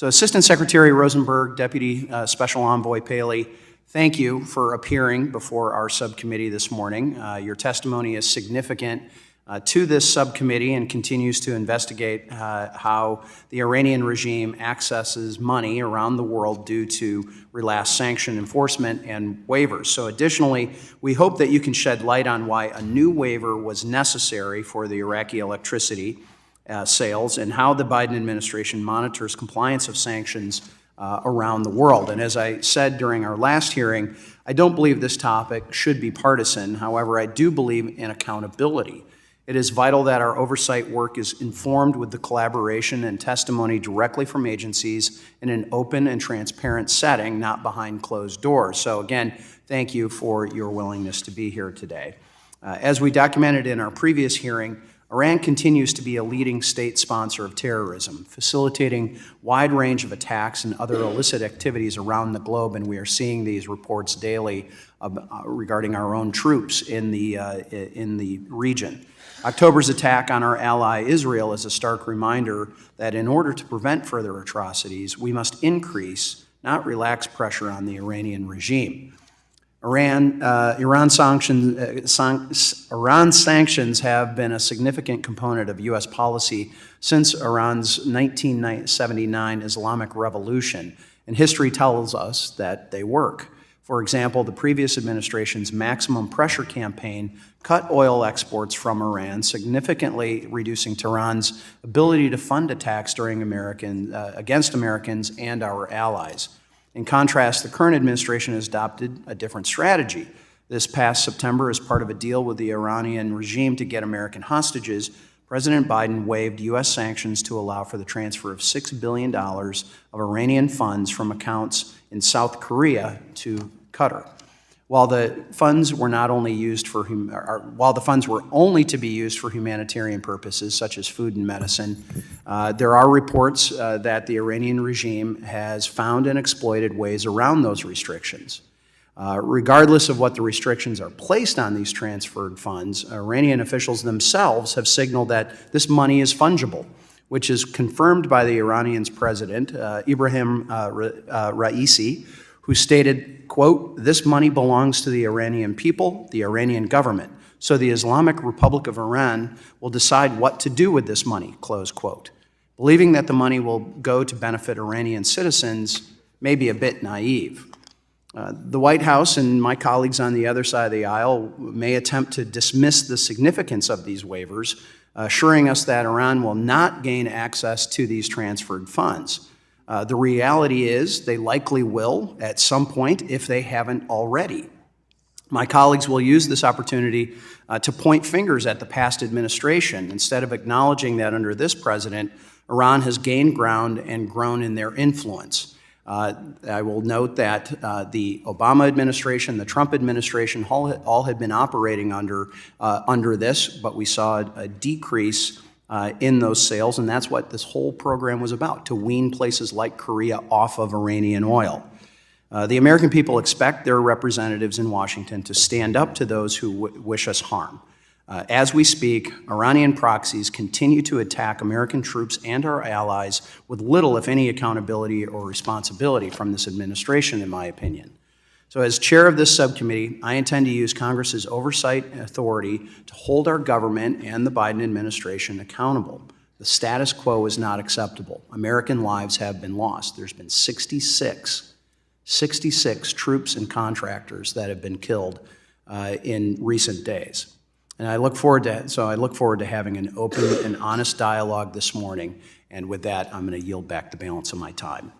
So Assistant Secretary Rosenberg, Deputy Special Envoy Paley, thank you for appearing before our subcommittee this morning. Your testimony is significant to this subcommittee and continues to investigate how the Iranian regime accesses money around the world due to relaxed sanction enforcement and waivers. So additionally, we hope that you can shed light on why a new waiver was necessary for the Iraqi electricity sales and how the Biden administration monitors compliance of sanctions around the world. And as I said during our last hearing, I don't believe this topic should be partisan. However, I do believe in accountability. It is vital that our oversight work is informed with the collaboration and testimony directly from agencies in an open and transparent setting, not behind closed doors. So again, thank you for your willingness to be here today. As we documented in our previous hearing, Iran continues to be a leading state sponsor of terrorism, facilitating wide range of attacks and other illicit activities around the globe, and we are seeing these reports daily regarding our own troops in the region. October's attack on our ally Israel is a stark reminder that in order to prevent further atrocities, we must increase, not relax, pressure on the Iranian regime. Iran sanctions have been a significant component of U.S. policy since Iran's 1979 Islamic Revolution, and history tells us that they work. For example, the previous administration's maximum pressure campaign cut oil exports from Iran, significantly reducing Tehran's ability to fund attacks during against Americans and our allies. In contrast, the current administration has adopted a different strategy. This past September, as part of a deal with the Iranian regime to get American hostages, President Biden waived U.S. sanctions to allow for the transfer of $6 billion of Iranian funds from accounts in South Korea to Qatar. While the funds were only to be used for humanitarian purposes, such as food and medicine, there are reports that the Iranian regime has found and exploited ways around those restrictions. Regardless of what the restrictions are placed on these transferred funds, Iranian officials themselves have signaled that this money is fungible, which is confirmed by the Iranian's president, Ibrahim Raisi, who stated, quote, "This money belongs to the Iranian people, the Iranian government, so the Islamic Republic of Iran will decide what to do with this money," close quote. Believing that the money will go to benefit Iranian citizens may be a bit naive. The White House and my colleagues on the other side of the aisle may attempt to dismiss the significance of these waivers, assuring us that Iran will not gain access to these transferred funds. The reality is they likely will at some point if they haven't already. My colleagues will use this opportunity to point fingers at the past administration instead of acknowledging that under this president, Iran has gained ground and grown in their influence. I will note that the Obama administration, the Trump administration, all had been operating under this, but we saw a decrease in those sales, and that's what this whole program was about, to wean places like Korea off of Iranian oil. The American people expect their representatives in Washington to stand up to those who wish us harm. As we speak, Iranian proxies continue to attack American troops and our allies with little, if any, accountability or responsibility from this administration, in my opinion. So as chair of this subcommittee, I intend to use Congress's oversight authority to hold our government and the Biden administration accountable. The status quo is not acceptable. American lives have been lost. There's been 66 troops and contractors that have been killed in recent days. And I look forward to having an open and honest dialogue this morning. And with that, I'm going to yield back the balance of my time.